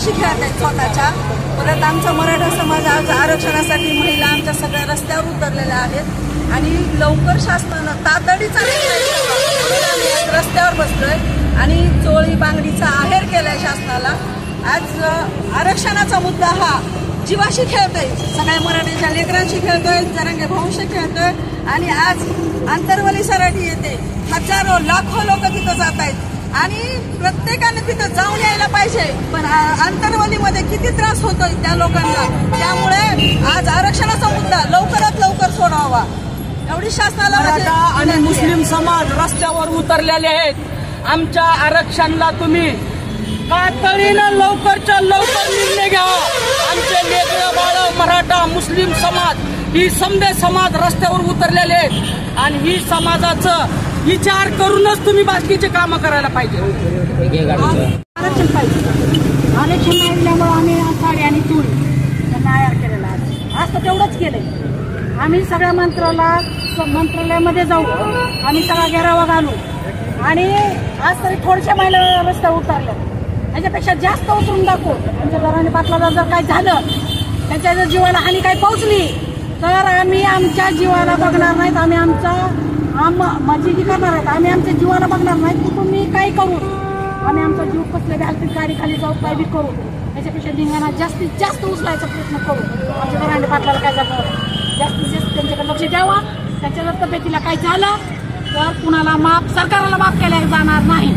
लेकरांशी खेळत आहेत स्वतःच्या. परत आमचा मराठा समाज आज आरक्षणासाठी महिला आमच्या सगळ्या रस्त्यावर उतरलेल्या आहेत आणि लवकर शासनानं तातडीचा निर्णय रस्त्यावर बसलोय आणि चोळी बांगडीचा आहेर केलाय शासनाला. आज आरक्षणाचा मुद्दा हा जीवाशी खेळतोय, सगळ्या मराठीच्या लेकरांशी खेळतोय, जरांगे भाऊंशी खेळतोय आणि आज आंतरवली सराठी येते. हजारो लाखो लोक तिथं जात आहेत आणि प्रत्येकाने तिथं जाऊन यायला पाहिजे. पण आंतरवलीमध्ये किती त्रास होतोय त्या लोकांना. त्यामुळे आज आरक्षणाचा मुद्दा लवकरात लवकर सोडावा एवढी शासनाला. मराठा आणि मुस्लिम समाज रस्त्यावर उतरलेले आहेत. आमच्या आरक्षणाला तुम्ही तातडीनं लवकरच्या लवकर निर्णय घ्या. आमचे लेकरं बाळ मराठा मुस्लिम समाज ही समदे समाज रस्त्यावर उतरलेले आहेत आणि ही समाजाचं विचार करूनच तुम्ही बाकीचे कामं करायला पाहिजे. आरक्षण पाहिजे. आरक्षण मिळाल्यामुळे आम्ही साडी आणि चूल त्यांना आयार केलेला आहे. आज तर तेवढंच केलंय. आम्ही सगळ्या मंत्रालयामध्ये जाऊ, आम्ही सगळा घेरावा घालू आणि आज तरी थोड्याशा महिला रस्त्यावर उतरल्या. त्याच्यापेक्षा जास्त उतरून दाखवू. त्यांच्या घराने पाटलाला जर काही झालं, त्यांच्या जर जीवाला हानी काही पोहोचली तर आम्ही आमच्या जीवाला बघणार नाहीत. आम्ही माझी जी करणार आहेत. आम्ही आमच्या जीवाला बघणार नाहीत. कुठून मी काही करू, आम्ही आमचा जीव कसल्या बी गाडीखाली जाऊ, काही बी करू. त्याच्यापेक्षा धिंगाणा जास्तीत जास्त उचलायचा प्रयत्न करू. आमच्या घराने पाटलाला काय झालं जास्तीत जास्त त्यांच्याकडे लक्ष द्यावा. त्यांच्या जर तब्येतीला काही झालं तर कुणाला सरकारला माफ केल्या जाणार नाही.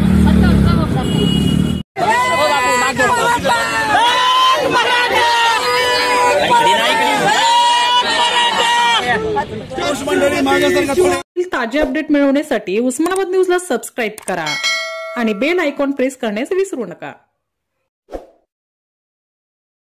ताजे अपडेट मिळवण्यासाठी उस्मानाबाद न्यूजला सबस्क्राईब करा आणि बेल आयकॉन प्रेस करण्यास विसरू नका.